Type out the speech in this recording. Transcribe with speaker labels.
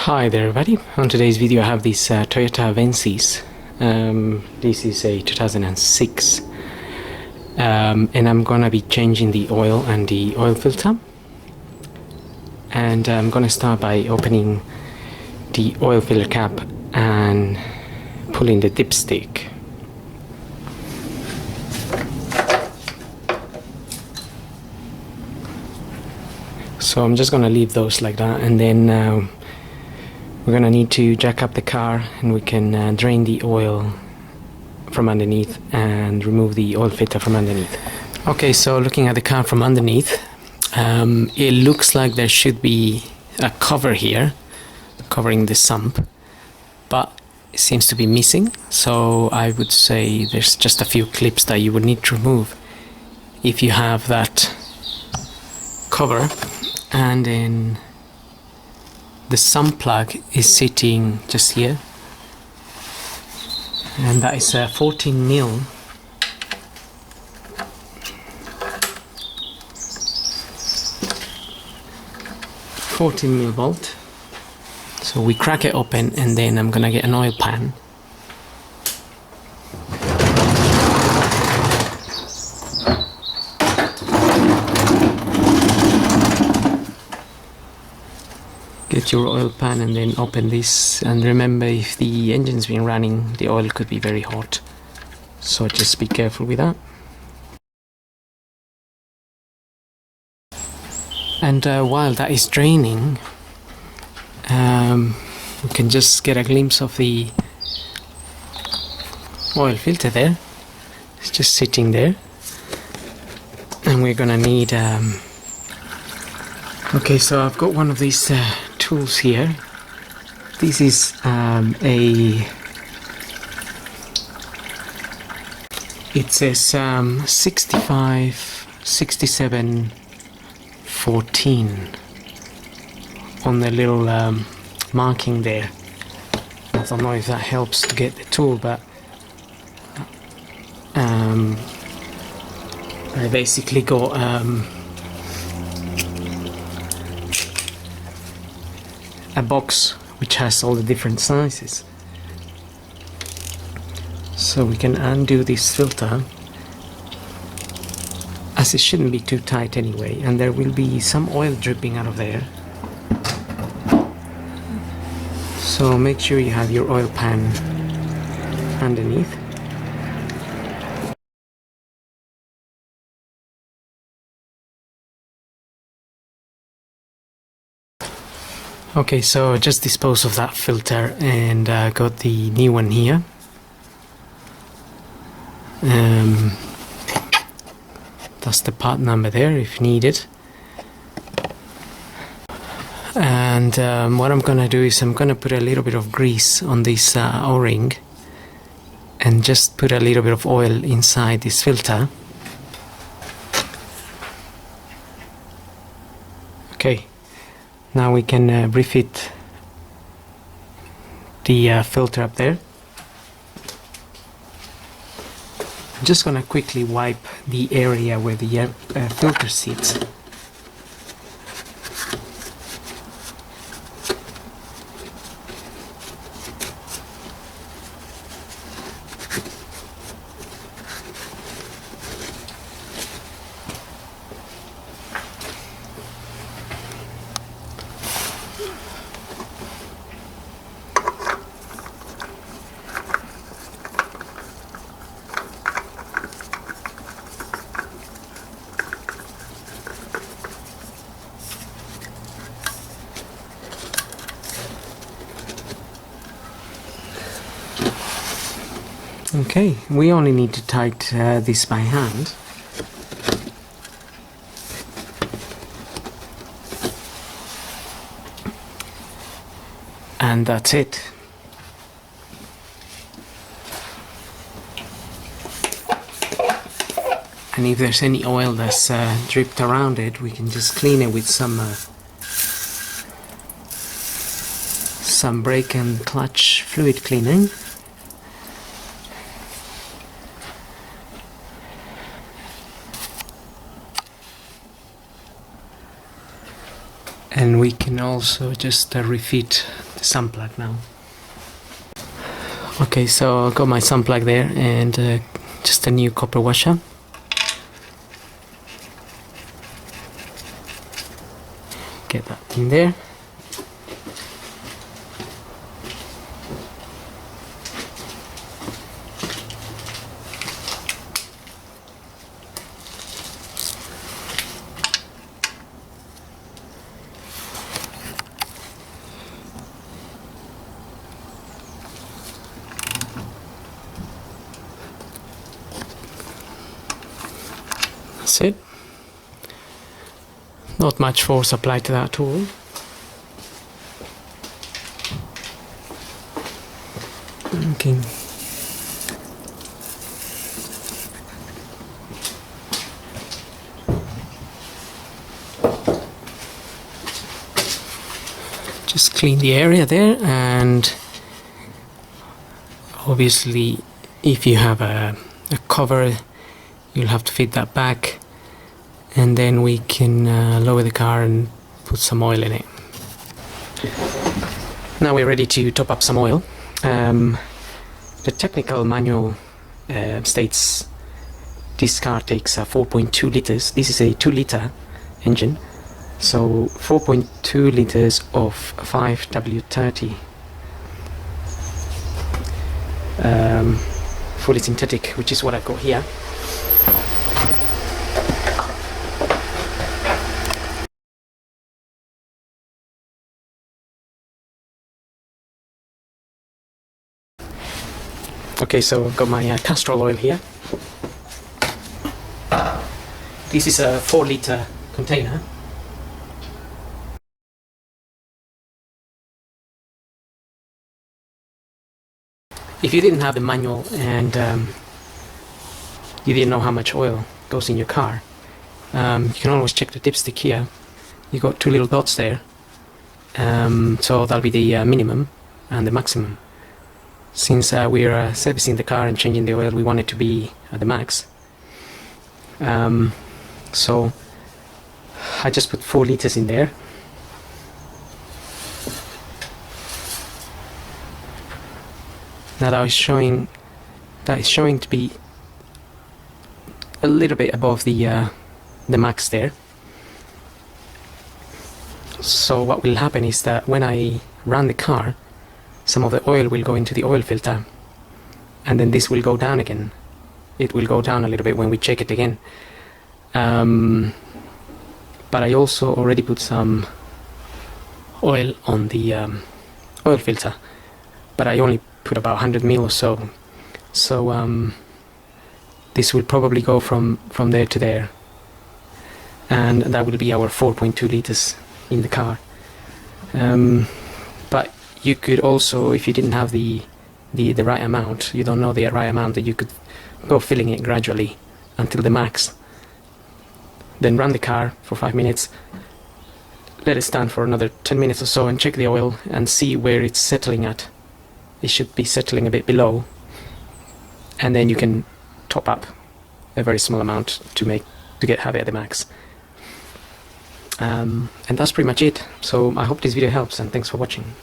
Speaker 1: Hi there everybody, on today's video I have this Toyota Avensis. This is a 2006 and I'm gonna be changing the oil and the oil filter, and I'm gonna start by opening the oil filter cap and pulling the dipstick. So I'm just gonna leave those like that, and then we're gonna need to jack up the car and we can drain the oil from underneath and remove the oil filter from underneath. Okay, so looking at the car from underneath, it looks like there should be a cover here covering the sump, but it seems to be missing. So I would say there's just a few clips that you would need to remove if you have that cover. And then the sump plug is sitting just here, and that is a 14 mil. Bolt. So we crack it open, and then I'm gonna get an oil pan. Get your oil pan and then open this, and remember, if the engine's been running, the oil could be very hot, so just be careful with that. And while that is draining, we can just get a glimpse of the oil filter there. It's just sitting there, and we're gonna need okay, so I've got one of these tools here. This is it says 65 67 14 on the little marking there. I don't know if that helps to get the tool, but I basically got a box which has all the different sizes, so we can undo this filter, as it shouldn't be too tight anyway, and there will be some oil dripping out of there, so make sure you have your oil pan underneath. Okay, so just dispose of that filter and got the new one here. That's the part number there if needed. And what I'm gonna do is I'm gonna put a little bit of grease on this O-ring and just put a little bit of oil inside this filter. Okay. Now we can refit the filter up there. I'm just gonna quickly wipe the area where the filter sits. Okay, we only need to tighten this by hand. And that's it. And if there's any oil that's dripped around it, we can just clean it with some brake and clutch fluid cleaning. And we can also just refit the sun plug now. Okay, so I've got my sun plug there and just a new copper washer. Get that in there. That's it. Not much force applied to that tool. Okay. Just clean the area there, and obviously if you have a cover, you'll have to fit that back, and then we can lower the car and put some oil in it. Now we're ready to top up some oil. The technical manual states this car takes 4.2 liters. This is a 2-liter engine, so 4.2 liters of 5W30 fully synthetic, which is what I've got here. Okay, so I've got my Petrol oil here. This is a 4-liter container. If you didn't have the manual and you didn't know how much oil goes in your car, you can always check the dipstick here. You got 2 little dots there, so that'll be the minimum and the maximum. Since we're servicing the car and changing the oil, we want it to be at the max. So I just put 4 liters in there. Now that is showing to be a little bit above the max there. So what will happen is that when I run the car, some of the oil will go into the oil filter, and then this will go down again. It will go down a little bit when we check it again. But I also already put some oil on the oil filter, but I only put about 100 ml or so. So this will probably go from there to there, and that will be our 4.2 liters in the car. But you could also, if you didn't have the right amount, you don't know the right amount, that you could go filling it gradually until the max. Then run the car for 5 minutes, let it stand for another 10 minutes or so, and check the oil and see where it's settling at. It should be settling a bit below, and then you can top up a very small amount to have it at the max. And that's pretty much it. So I hope this video helps, and thanks for watching.